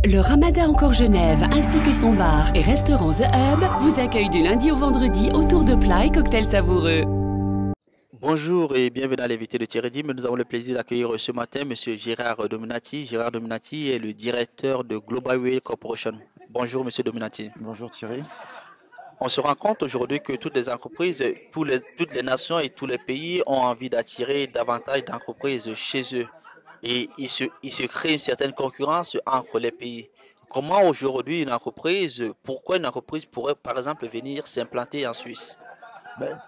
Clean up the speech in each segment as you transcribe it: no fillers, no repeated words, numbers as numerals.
Le Ramadan Encore Genève ainsi que son bar et restaurant The Hub vous accueillent du lundi au vendredi autour de plats et cocktails savoureux. Bonjour et bienvenue à l'invité de Thierry Dim. Nous avons le plaisir d'accueillir ce matin M. Gérard Dominati. Gérard Dominati est le directeur de Global Way Corporation. Bonjour M. Dominati. Bonjour Thierry. On se rend compte aujourd'hui que toutes les entreprises, toutes les nations et tous les pays ont envie d'attirer davantage d'entreprises chez eux. Et il se crée une certaine concurrence entre les pays. Comment aujourd'hui pourquoi une entreprise pourrait par exemple venir s'implanter en Suisse?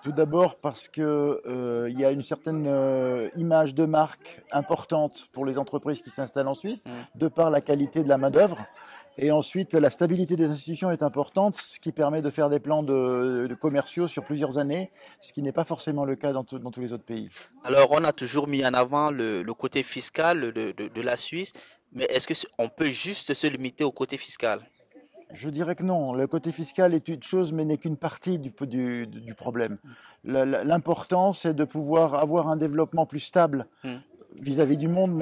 Tout d'abord parce que il y a une certaine image de marque importante pour les entreprises qui s'installent en Suisse, de par la qualité de la main-d'œuvre. Et ensuite, la stabilité des institutions est importante, ce qui permet de faire des plans de commerciaux sur plusieurs années, ce qui n'est pas forcément le cas dans tous les autres pays. Alors, on a toujours mis en avant le côté fiscal de la Suisse, mais est-ce qu'on peut juste se limiter au côté fiscal? Je dirais que non. Le côté fiscal est une chose, mais n'est qu'une partie du problème. L'important, c'est de pouvoir avoir un développement plus stable vis-à-vis du monde,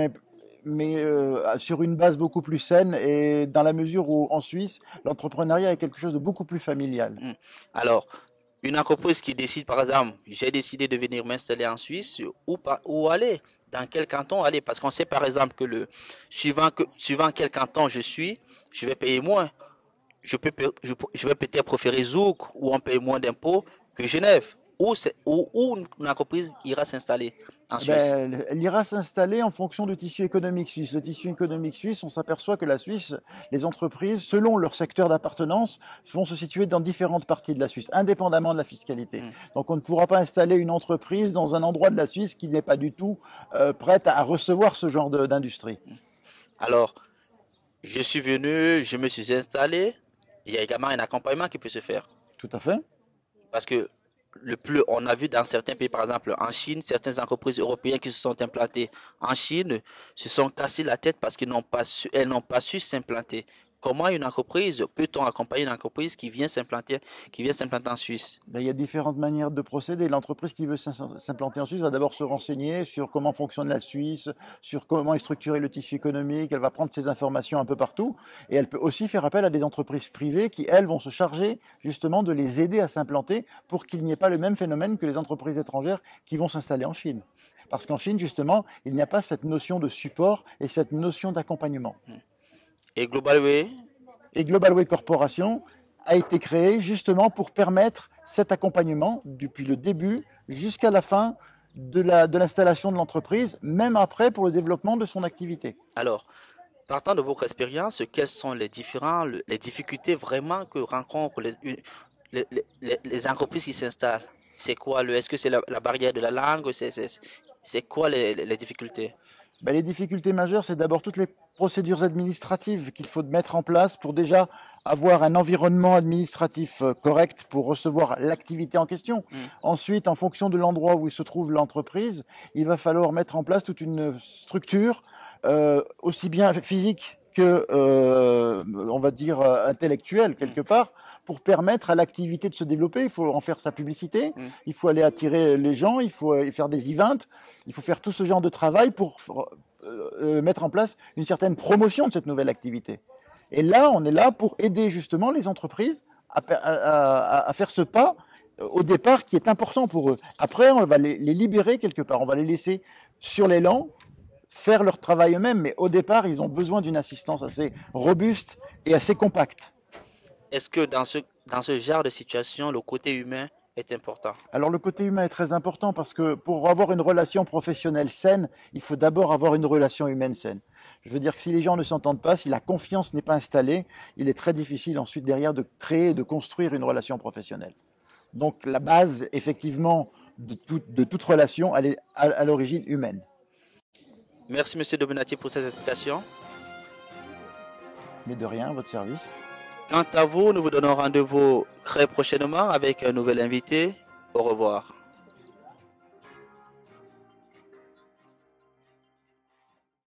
mais sur une base beaucoup plus saine, et dans la mesure où, en Suisse, l'entrepreneuriat est quelque chose de beaucoup plus familial. Alors, une entreprise qui décide, par exemple, j'ai décidé de venir m'installer en Suisse, où aller? Dans quel canton aller? Parce qu'on sait, par exemple, que suivant quel canton je vais payer moins. Je vais peut-être préférer Zouk, où on paye moins d'impôts, que Genève, où une entreprise ira s'installer en Suisse. Elle ira s'installer en fonction du tissu économique suisse. Le tissu économique suisse, on s'aperçoit que la Suisse, les entreprises, selon leur secteur d'appartenance, vont se situer dans différentes parties de la Suisse, indépendamment de la fiscalité. Donc on ne pourra pas installer une entreprise dans un endroit de la Suisse qui n'est pas du tout prête à recevoir ce genre d'industrie. Alors, je suis venu, je me suis installé. Il y a également un accompagnement qui peut se faire. Tout à fait. Parce que on a vu dans certains pays, par exemple en Chine, certaines entreprises européennes qui se sont implantées en Chine se sont cassées la tête parce qu'elles n'ont pas su s'implanter. Comment peut-on accompagner une entreprise qui vient s'implanter en Suisse? Il y a différentes manières de procéder. L'entreprise qui veut s'implanter en Suisse va d'abord se renseigner sur comment fonctionne la Suisse, sur comment est structuré le tissu économique. Elle va prendre ces informations un peu partout. Et elle peut aussi faire appel à des entreprises privées qui, elles, vont se charger justement de les aider à s'implanter pour qu'il n'y ait pas le même phénomène que les entreprises étrangères qui vont s'installer en Chine. Parce qu'en Chine, justement, il n'y a pas cette notion de support et cette notion d'accompagnement. Et Global Way Corporation a été créé justement pour permettre cet accompagnement depuis le début jusqu'à la fin de l'installation de l'entreprise, même après pour le développement de son activité. Alors, partant de votre expérience, quelles sont les difficultés vraiment que rencontrent les entreprises qui s'installent? C'est quoi est-ce que c'est la barrière de la langue? C'est quoi les difficultés? Les difficultés majeures, c'est d'abord toutes les procédures administratives qu'il faut mettre en place pour déjà avoir un environnement administratif correct pour recevoir l'activité en question. Ensuite, en fonction de l'endroit où se trouve l'entreprise, il va falloir mettre en place toute une structure, aussi bien physique que, on va dire, intellectuelle quelque part, pour permettre à l'activité de se développer. Il faut en faire sa publicité, il faut aller attirer les gens, il faut faire des events, il faut faire tout ce genre de travail pour mettre en place une certaine promotion de cette nouvelle activité. Et là, on est là pour aider justement les entreprises à faire ce pas au départ qui est important pour eux. Après, on va les libérer quelque part, on va les laisser sur l'élan, faire leur travail eux-mêmes, mais au départ, ils ont besoin d'une assistance assez robuste et assez compacte. Est-ce que dans ce genre de situation, le côté humain est important? Alors le côté humain est très important parce que pour avoir une relation professionnelle saine, il faut d'abord avoir une relation humaine saine. Je veux dire que si les gens ne s'entendent pas, si la confiance n'est pas installée, il est très difficile ensuite derrière de créer et de construire une relation professionnelle. Donc la base, effectivement, de toute relation, elle est à l'origine humaine. Merci M. Dominati pour ces explications. Mais de rien, à votre service. Quant à vous, nous vous donnons rendez-vous très prochainement avec un nouvel invité. Au revoir.